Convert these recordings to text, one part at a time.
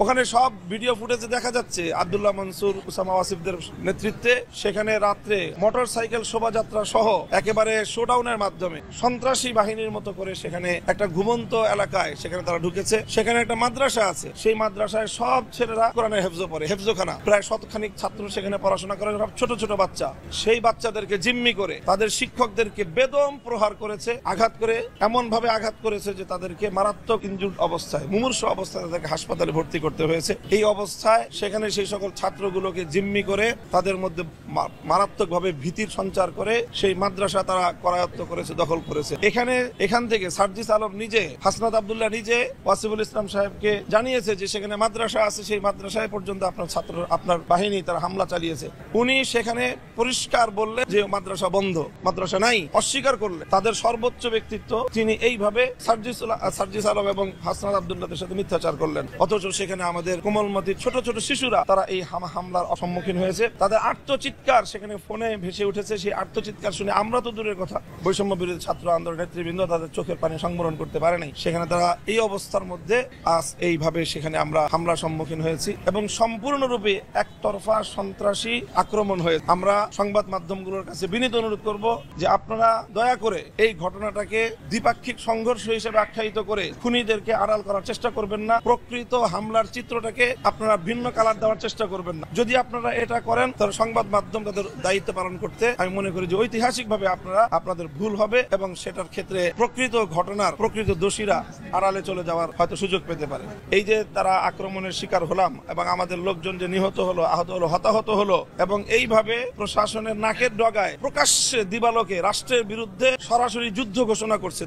ওখানে সব ভিডিও ফুটেজে দেখা যাচ্ছে আব্দুল্লাহ মনসুর, উসামা ওয়াসিফদের নেতৃত্বে সেখানে রাত্রে মোটরসাইকেল শোভাযাত্রা সহ একেবারে শোডাউনের মাধ্যমে সন্ত্রাসী বাহিনীর মতো করে সেখানে একটা ঘুমন্ত এলাকায় সেখানে তারা ঢুকেছে। সেখানে একটা মাদ্রাসা আছে, সেই মাদ্রাসায় সব ছেলেরা কোরআনের হেফজ পড়ে, হেফজখানা প্রায় শতখানিক ছাত্র সেখানে পড়াশোনা করে, ছোট ছোট বাচ্চা। সেই বাচ্চাদেরকে জিম্মি করে তাদের শিক্ষকদেরকে বেদম প্রহার করেছে, আঘাত করে এমন ভাবে আঘাত করেছে যে তাদেরকে মারাত্মক ইনজুর্ড অবস্থায়, মুমূর্ষু অবস্থায় তাদেরকে হাসপাতালে ভর্তি করতে হয়েছে। এই অবস্থায় সেখানে সেই সকল ছাত্রগুলোকে জিম্মি করে তাদের মধ্যে মারাত্মকভাবে ভীতির সঞ্চার করে সেই মাদ্রাসা তারা করায়ত্ত করেছে, দখল করেছে। এখান থেকে সার্জিস আলম নিজে, হাসনাত আব্দুল্লাহ নিজে ওয়াসিফুল ইসলাম সাহেবকে জানিয়েছে যে সেখানে মাদ্রাসা আছে, সেই মাদ্রাসায় পর্যন্ত আপনার বাহিনী তারা হামলা চালিয়েছে। উনি সেখানে পরিষ্কার বললেন যে মাদ্রাসা বন্ধ, মাদ্রাসা নাই, অস্বীকার করলেন। তাদের সর্বোচ্চ ব্যক্তিত্ব তিনি এইভাবে সার্জিস আলম এবং হাসনাত আব্দুল্লাহদের সাথে মিথ্যাচার করলেন। অথচ সেখানে আমাদের কোমলমতি ছোট ছোট শিশুরা তারা এই হামলার সম্মুখীন হয়েছে। তাদের আর্তচিৎকার সেখানে ফোনে ভেসে উঠেছে। সেই আর্তচিৎকার শুনে আমরা তো দূরের কথা, বৈষম্য বিরোধী ছাত্র আন্দোলন নেতৃবৃন্দ তাদের চোখের পানি সংবরণ করতে পারে নাই। সেখানে তারা এই অবস্থার মধ্যে আজ এইভাবে সেখানে আমরা হামলার সম্মুখীন হয়েছি এবং সম্পূর্ণরূপে একতরফা সন্ত্রাসী আক্রমণ হয়েছে। আমরা সংবাদ মাধ্যমগুলোর কাছে বিনীত অনুরোধ করব যে আপনারা দয়া করে এই ঘটনাটাকে দ্বিপাক্ষিক সংঘর্ষ হিসেবে আখ্যায়িত করে খুনিদেরকে আড়াল করার চেষ্টা করবেন না। প্রকৃত হামলার চিত্রটাকে আপনারা ভিন্ন কালার দেওয়ার চেষ্টা করবেন না। যদি আপনারা এটা করেন তাহলে সংবাদ মাধ্যম তাদের দায়িত্ব পালন করতে আমি মনে করি যে ঐতিহাসিকভাবে আপনাদের ভুল হবে এবং সেটার ক্ষেত্রে প্রকৃত ঘটনার প্রকৃত দোষীরা আড়ালে চলে যাওয়ার হয়তো সুযোগ পেতে পারে। এই যে তারা আক্রমণের শিকার হলাম এবং আমাদের লোকজন যে নিহত হলো, আহত হলো, হতাহত হলো এবং এইভাবে প্রশাসনের নাকের ডগায় প্রকাশ্যে দিবালোকে রাষ্ট্রের বিরুদ্ধে সরাসরি যুদ্ধ ঘোষণা করেছে।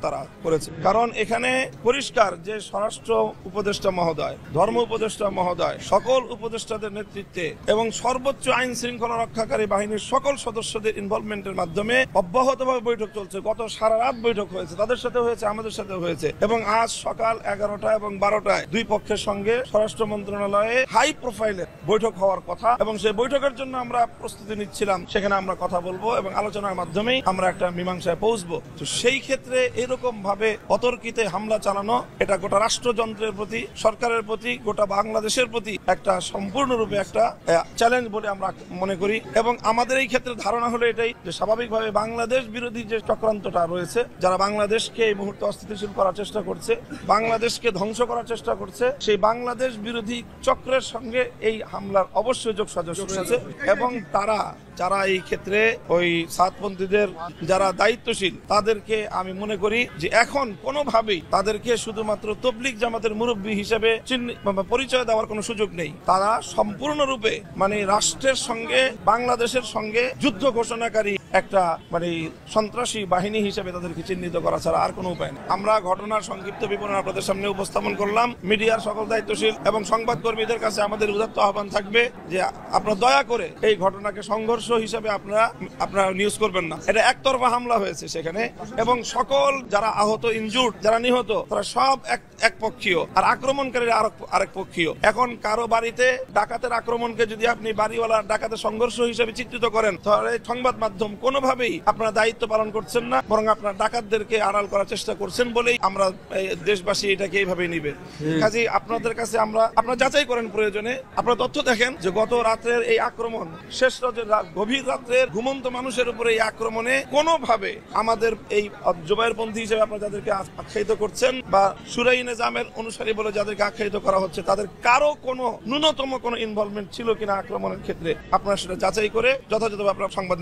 কারণ এখানে পরিষ্কার যে স্বরাষ্ট্র উপদেষ্টা মহোদয়, ধর্ম উপদেষ্টা মহোদয়, সকল উপদেষ্টাদের নেতৃত্বে এবং সর্বোচ্চ আইন শৃঙ্খলা রক্ষাকারী বাহিনীর সকল সদস্যদের ইনভলভমেন্টের মাধ্যমে অব্যাহতভাবে বৈঠক চলছে। গত সারা রাত বৈঠক হয়েছে, তাদের সাথে হয়েছে, আমাদের সাথে হয়েছে এবং আজ সকাল 11টা এবং 12টায় দুই পক্ষের সঙ্গে স্বরাষ্ট্র মন্ত্রণালয়ে হাই প্রোফাইলের বৈঠক হওয়ার কথা এবং সেই বৈঠকের জন্য আমরা প্রস্তুতি নিচ্ছিলাম। সেখানে আমরা কথা বলবো এবং আলোচনার মাধ্যমেই আমরা একটা মীমাংসায় পৌঁছবো। তো সেই ক্ষেত্রে এরকম ভাবে অতর্কিতে হামলা চালানো, এটা গোটা রাষ্ট্রযন্ত্রের প্রতি, সরকারের প্রতি, গোটা বাংলাদেশের প্রতি একটা সম্পূর্ণরূপে একটা চ্যালেঞ্জ বলে আমরা মনে করি। এবং আমাদের এই ক্ষেত্রে ধারণা হলো এটাই যে স্বাভাবিকভাবে বাংলাদেশ বিরোধী যে চক্রান্তটা রয়েছে, যারা বাংলাদেশকে এই মুহূর্তে অস্থিতিশীল করার চেষ্টা করছে, বাংলাদেশকে ধ্বংস করার চেষ্টা করছে, সেই বাংলাদেশ বিরোধী চক্রের সঙ্গে এই হামলার অবশ্যই যোগসাজশ রয়েছে এবং যারা এই ক্ষেত্রে ওই সাতপন্থীদের যারা দায়িত্বশীল তাদেরকে আমি মনে করি যে এখন কোনোভাবেই তাদেরকে শুধুমাত্র তবলিগ জামাতের মুরব্বী হিসেবে পরিচয় দেওয়ার কোনো সুযোগ নেই। তারা সম্পূর্ণরূপে রাষ্ট্রের সঙ্গে, বাংলাদেশের সঙ্গে যুদ্ধ ঘোষণাকারী একটা সন্ত্রাসী বাহিনী হিসেবে তাদেরকে চিহ্নিত করা ছাড়া আর কোনো উপায় নেই। আমরা ঘটনার সংক্ষিপ্ত বিবরণ আপনাদের সামনে উপস্থাপন করলাম। মিডিয়ার সকল দায়িত্বশীল এবং সংবাদ কর্মীদের কাছে আমাদের উদাত্ত আহ্বান থাকবে যে আপনারা দয়া করে এই ঘটনাকে সংঘর্ষ হিসেবে আপনারা নিউজ করবেন না। এটা একতরফা হামলা হয়েছে সেখানে এবং সকল যারা আহত, ইনজুর্ড, যারা নিহত, তারা সব এক পক্ষীয় আর আক্রমণকারীরা আরেক পক্ষীয়। এখন কারো বাড়িতে ডাকাতের আক্রমণকে যদি আপনি বাড়িওয়ালা ডাকাতের সংঘর্ষ হিসেবে চিত্রিত করেন তাহলে সংবাদ মাধ্যম কোনোভাবেই আপনারা দায়িত্ব পালন করছেন না, বরং আপনারা ডাকাতদেরকে আড়াল করার চেষ্টা করছেন বলেই আমরা দেশবাসী এটাকে এইভাবেই নিবে। কাজেই আপনাদের কাছে আপনারা যাচাই করেন, প্রয়োজনে আপনারা তথ্য দেখেন যে গত রাতের এই আক্রমণ, শেষ রাতের গভীর রাত্রের ঘুমন্ত মানুষের উপরে এই আক্রমণে কোনোভাবে আমাদের এই জুবায়েরপন্থী হিসেবে আপনারা যাদেরকে আখ্যায়িত করছেন বা সুরাই নিজামের অনুসারী বলে যাদেরকে আখ্যায়িত করা হচ্ছে, তাদের কারো কোনো ন্যূনতম কোনো ইনভলভমেন্ট ছিল কিনা আক্রমণের ক্ষেত্রে আপনারা সেটা যাচাই করে যথাযথভাবে আপনারা সংবাদ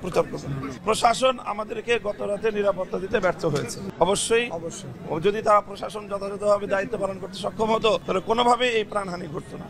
প্রচার করবেন। প্রশাসন আমাদেরকে গত রাতে নিরাপত্তা দিতে ব্যর্থ হয়েছে। অবশ্যই যদি তারা প্রশাসন যথাযথভাবে দায়িত্ব পালন করতে সক্ষম হতো তাহলে কোনোভাবেই এই প্রাণহানি ঘটতো না।